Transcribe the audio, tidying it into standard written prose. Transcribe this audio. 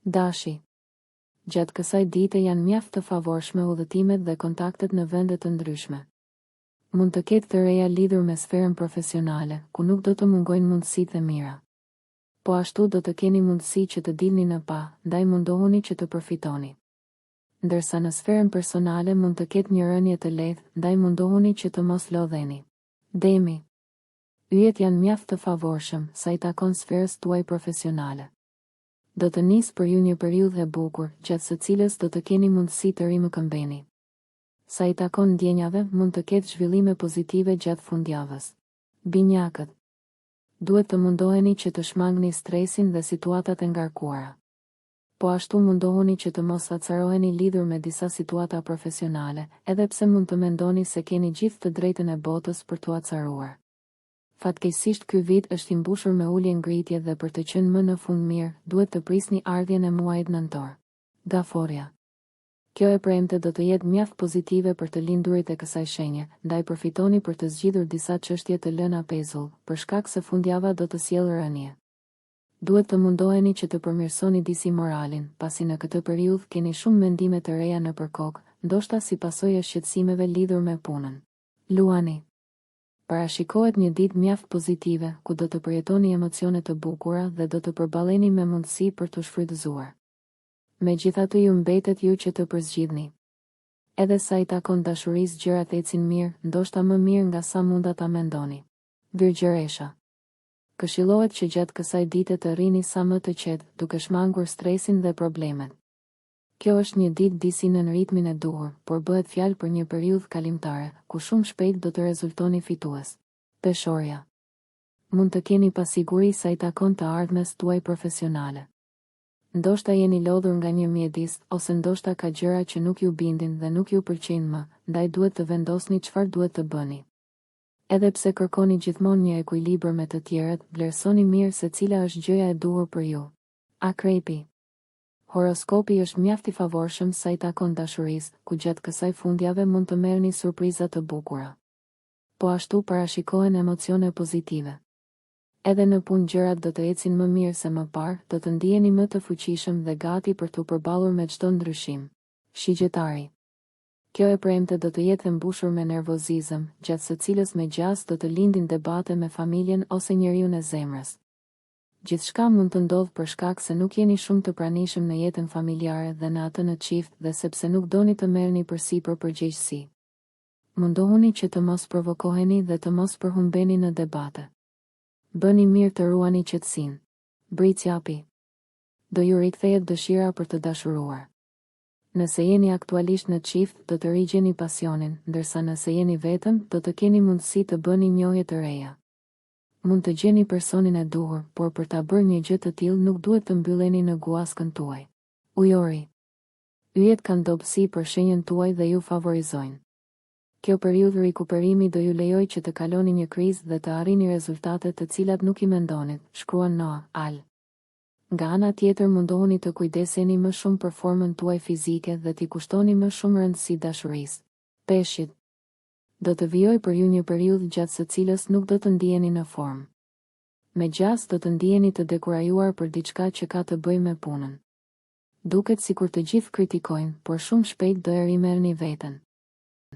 Dashi. Gjatë kësaj dite janë mjaft të favorshme udhëtimet dhe kontaktet në vende të ndryshme. Mund të ketë të reja lidhur me sferën profesionale, ku nuk do të mungojnë mundësitë e mira. Po ashtu do të keni mundësi që të dilni në pa, ndaj mundohuni që të përfitoni. Ndërsa në sferën personale mund të ketë një rënje të lehtë, ndaj mundohuni që të mos lodheni. Demi. Yjet janë mjaft të favorshëm, sa i takon sferës tuaj profesionale. Do të nisë për ju një periudhë e bukur, gjatë së cilës do të keni mundësi të rimëkëmbeni. Sa i takon ndjenjave, mund të ketë zhvillime pozitive gjatë fundjavës. Binjakët. Duhet të mundoheni që të shmangni stresin dhe situatat e ngarkuara. Po ashtu mundohuni që të mos acaroheni lidhur me disa situata profesionale, edhe pse mund të mendoni se keni gjithë të drejtën e botës për t'u acaruar. Fatkeqësisht ky vit është i mbushur me ulje ngritje dhe për të qenë më në fund mirë, duhet të prisni ardhjen e muajit nëntor. Gaforia. Kjo e premte do të jetë mjaft pozitive për të lindurit e kësaj shenje, ndaj përfitoni për të zgjidhur disa çështje të lëna pezull, për shkak se fundjava do të sjellë rënje. Duhet të mundoheni që të përmirësoni disi moralin, pasi në këtë periudhë keni shumë mendime të reja nëpër kokë, ndoshta si pasojë e shqetësimeve lidhur me punën. Luani. Parashikohet një ditë mjaft pozitive, ku do të përjetoni emocione të bukura dhe do të përballeni me mundësi për të shfrytëzuar. Megjithatë ju mbetet ju që të përzgjidhni. Edhe sa i takon dashurisë gjërat ecin mirë, ndoshta më mirë nga sa mund ta mendoni. Virgjëresha. Këshillohet që gjatë kësaj dite të rrini sa më të qetë, duke shmangur stresin dhe problemet. Kjo është një ditë disi në ritmin e duhur, por bëhet fjalë për një periudhë kalimtare, ku shumë shpejt do të rezultoni fitues. Peshorja. Mund të keni pasiguri sa i takon të ardhmes tuaj profesionale. Ndoshta jeni lodhur nga një mjedis, ose ndoshta ka gjëra që nuk ju bindin dhe nuk ju pëlqejnë më, ndaj duhet të vendosni çfarë duhet të bëni. Edhe pse kërkoni gjithmonë një ekuilibër me të tjerët, vlerësoni mirë se cila është gjëja e duhur për ju. Akrepi. Horoskopi është mjaft i favorshëm sa i takon dashurisë, ku gjatë kësaj fundjave mund të merrni surpriza të bukura. Po ashtu parashikohen emocione pozitive. Edhe në punë gjërat do të ecin më mirë se më parë, do të ndiheni më të fuqishëm dhe gati për t'u përballur me çdo ndryshim. Shigjetari. Kjo e premte do të jetë e mbushur me nervozizëm, gjatë së cilës me gjas do të lindin debate me familjen ose njeriun e zemrës. Gjithçka mund të ndodhë për shkak se nuk jeni shumë të pranishëm në jetën familjare dhe në atë në çift dhe sepse nuk doni të merrni përsipër përgjegjësi. Mundohuni që të mos provokoheni dhe të mos përhumbeni në debate. Bëni mirë të ruani qetësinë. Bricjapi. Do ju rikthehet dëshira për të dashuruar. Nëse jeni aktualisht në çift, do të rigjeni pasionin, ndërsa nëse jeni vetëm, do të keni mundësi të bëni njohje të reja. Mund të gjeni personin e duhur, por për ta bërë një gjë të tillë nuk duhet të mbylleni në guaskën tuaj. Ujori. Yjet kanë dobësi për shenjën tuaj dhe ju favorizojnë. Kjo periudhë rikuperimi do ju lejojë që të kaloni një krizë dhe të arrini rezultate të cilat nuk i mendonit, shkruan Noa, Al. Nga ana tjetër mundohuni të kujdeseni më shumë për formën tuaj fizike dhe t'i kushtoni më shumë rëndësi dashurisë. Peshqit. Do të vijojë për ju një periudhë gjatë së cilës nuk do të ndiheni në formë. Me gjas do të ndiheni të dekurajuar për diçka që ka të bëjë me punën. Duket sikur të gjithë kritikojnë, por shumë shpejt do e rimerrni veten.